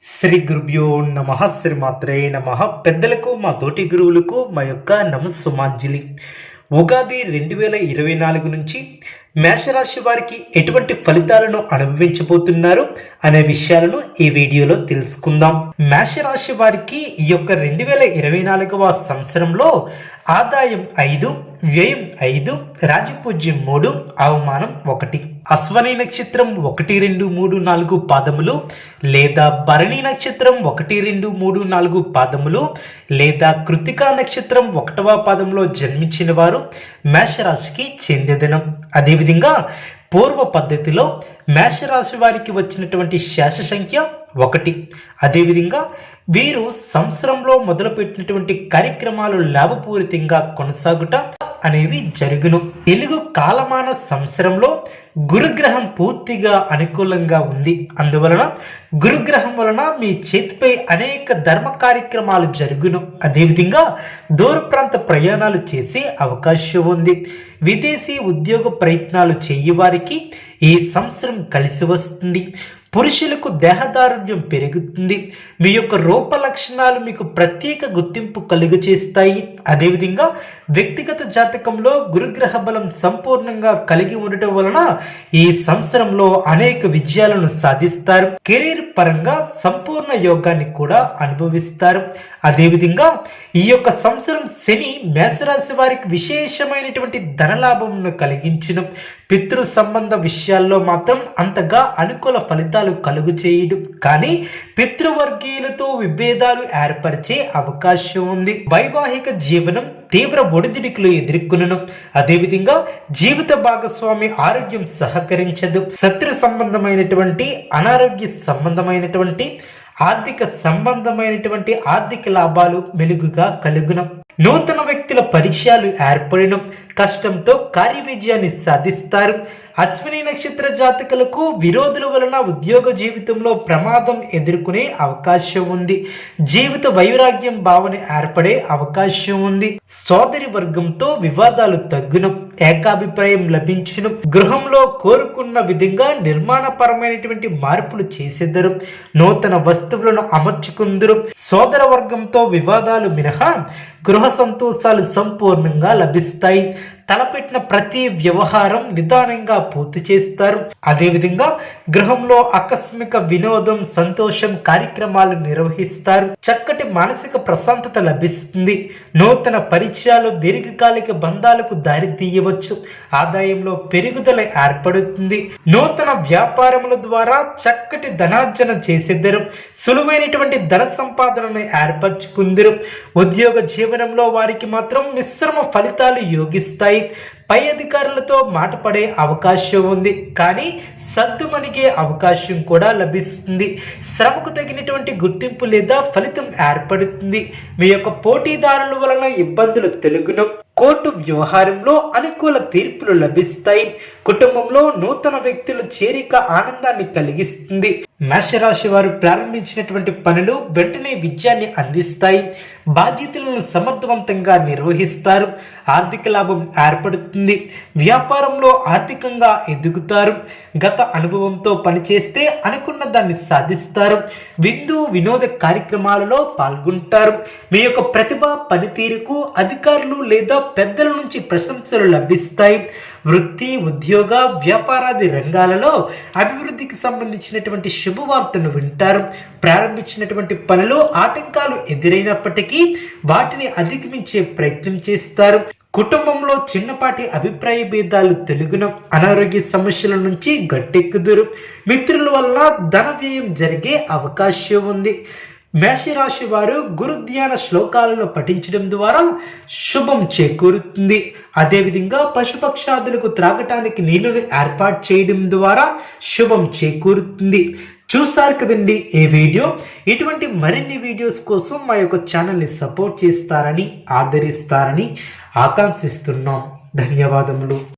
శ్రీ గురుభ్యో నమః. శ్రీమాత్రే నమః. పెద్దలకు మా తోటి గురువులకు మా యొక్క నమస్సుమాంజలి. ఉగాది 2024 నుంచి మేషరాశి వారికి ఎటువంటి ఫలితాలను అనుభవించబోతున్నారు అనే విషయాలను ఈ వీడియోలో తెలుసుకుందాం. మేషరాశి వారికి ఈ యొక్క 2024వ సంవత్సరంలో ఆదాయం 5, వ్యయం 5, రాజపూజ్యం 3, అవమానం 1. అశ్వని నక్షత్రం 1, 2, 3, 4 పాదములు లేదా భరణి నక్షత్రం 1, 2, 3, 4 పాదములు లేదా కృతికా నక్షత్రం 1వ పాదంలో జన్మించిన వారు మేషరాశికి చెందే దినం. అదేవిధంగా పూర్వ పద్ధతిలో మేషరాశి వారికి వచ్చినటువంటి శేష సంఖ్య 1. అదేవిధంగా వీరు సంవత్సరంలో మొదలుపెట్టినటువంటి కార్యక్రమాలు లాభపూరితంగా కొనసాగుట అనేవి జరుగును. తెలుగు కాలమాన సంవత్సరంలో గురుగ్రహం పూర్తిగా అనుకూలంగా ఉంది. అందువలన గురుగ్రహం వలన మీ చేతిపై అనేక ధర్మ కార్యక్రమాలు జరుగును. అదేవిధంగా దూర ప్రాంత ప్రయాణాలు చేసే అవకాశం ఉంది. విదేశీ ఉద్యోగ ప్రయత్నాలు చేయవారికి ఈ సంవత్సరం కలిసి వస్తుంది. పురుషులకు దేహదారుణ్యం పెరుగుతుంది. మీ యొక్క రూప లక్షణాలు మీకు ప్రత్యేక గుర్తింపు కలుగచేస్తాయి. అదేవిధంగా వ్యక్తిగత జాతకంలో గురుగ్రహ బలం సంపూర్ణంగా కలిగి ఉండటం వలన ఈ సంవత్సరంలో అనేక విజయాలను సాధిస్తారు. కెరీర్ పరంగా సంపూర్ణ యోగాన్ని కూడా అనుభవిస్తారు. అదేవిధంగా ఈ యొక్క సంవత్సరం శని మేషరాశి వారికి విశేషమైనటువంటి ధనలాభమును కలిగించిన పితృ సంబంధ విషయాల్లో మాత్రం అంతగా అనుకూల ఫలితాలు కలుగు చేయడు. కానీ పితృవర్గీయులతో విభేదాలు ఏర్పరిచే అవకాశం ఉంది. వైవాహిక జీవనం తీవ్ర ఒడిదుడుకులు ఎదుర్కొనను. అదేవిధంగా జీవిత భాగస్వామి ఆరోగ్యం సహకరించదు. శత్రు సంబంధమైనటువంటి అనారోగ్య సంబంధమైనటువంటి ఆర్థిక లాభాలు మెలుగుగా కలుగును. నూతన వ్యక్తుల పరిచయాలు ఏర్పడిన కష్టంతో కార్య విజయాన్ని సాధిస్తారు. అశ్విని నక్షత్ర జాతకులకు విరోధుల వలన ఉద్యోగ జీవితంలో ప్రమాదం ఎదుర్కొనే అవకాశం ఉంది. జీవిత వైరాగ్యం భావన ఏర్పడే అవకాశం ఉంది. సోదరి వర్గంతో వివాదాలు తగ్గును. ఏకాభిప్రాయం లభించును. గృహంలో కోరుకున్న విధంగా నిర్మాణపరమైనటువంటి మార్పులు చేసేద్దరు. నూతన వస్తువులను అమర్చుకుందరు. సోదర వర్గంతో వివాదాలు మినహా గృహ సంతోషాలు సంపూర్ణంగా లభిస్తాయి. తలపెట్టిన ప్రతి వ్యవహారం నిదానంగా పూర్తి చేస్తారు. అదేవిధంగా గృహంలో ఆకస్మిక వినోదం, సంతోషం కార్యక్రమాలు నిర్వహిస్తారు. చక్కటి మానసిక ప్రశాంతత లభిస్తుంది. నూతన పరిచయాలు దీర్ఘకాలిక బంధాలకు దారి తీయవచ్చు. ఆదాయంలో పెరుగుదల ఏర్పడుతుంది. నూతన వ్యాపారముల ద్వారా చక్కటి ధనార్జన చేసేద్దరు. సులువైనటువంటి ధన సంపాదనను ఏర్పరచుకుందరు. ఉద్యోగ జీవనంలో వారికి మాత్రం మిశ్రమ ఫలితాలు యోగిస్తాయి. పై అధికారులతో మాట పడే అవకాశం ఉంది. కానీ సద్దుమణిగే అవకాశం కూడా లభిస్తుంది. శ్రమకు తగినటువంటి గుర్తింపు లేదా ఫలితం ఏర్పడుతుంది. మీ యొక్క పోటీదారుల వలన ఇబ్బందులు తొలగును. కోర్టు వ్యవహారంలో అనుకూల తీర్పులు లభిస్తాయి. కుటుంబంలో నూతన వ్యక్తుల చేరిక ఆనందాన్ని కలిగిస్తుంది. మేషరాశి వారు ప్రారంభించినటువంటి పనులు వెంటనే విజయాన్ని అందిస్తాయి. బాధ్యతలను సమర్థవంతంగా నిర్వహిస్తారు. ఆర్థిక లాభం ఏర్పడుతుంది. వ్యాపారంలో ఆర్థికంగా ఎదుగుతారు. గత అనుభవంతో పనిచేస్తే అనుకున్న దాన్ని సాధిస్తారు. వినోద కార్యక్రమాలలో పాల్గొంటారు. మీ యొక్క ప్రతిభ పనితీరుకు అధికారులు లేదా పెద్దల నుంచి ప్రశంసలు లభిస్తాయి. వృత్తి, ఉద్యోగ, వ్యాపారాది రంగాలలో అభివృద్ధికి సంబంధించినటువంటి శుభవార్తను వింటారు. ప్రారంభించినటువంటి పనులు ఆటంకాలు ఎదురైనప్పటికీ వాటిని అధిగమించే ప్రయత్నం చేస్తారు. కుటుంబంలో చిన్నపాటి అభిప్రాయ భేదాలు తెలుగును. అనారోగ్య సమస్యల నుంచి గట్టెక్కుదురు. మిత్రుల వల్ల ధన వ్యయం జరిగే అవకాశం ఉంది. మేషరాశి వారు గురు ధ్యాన శ్లోకాలను పఠించడం ద్వారా శుభం చేకూరుతుంది. అదేవిధంగా పశుపక్షాదులకు త్రాగటానికి నీళ్లను ఏర్పాటు చేయడం ద్వారా శుభం చేకూరుతుంది. చూసారు కదండి ఈ వీడియో. ఇటువంటి మరిన్ని వీడియోస్ కోసం మా యొక్క ఛానల్ని సపోర్ట్ చేస్తారని, ఆదరిస్తారని ఆకాంక్షిస్తున్నాం. ధన్యవాదములు.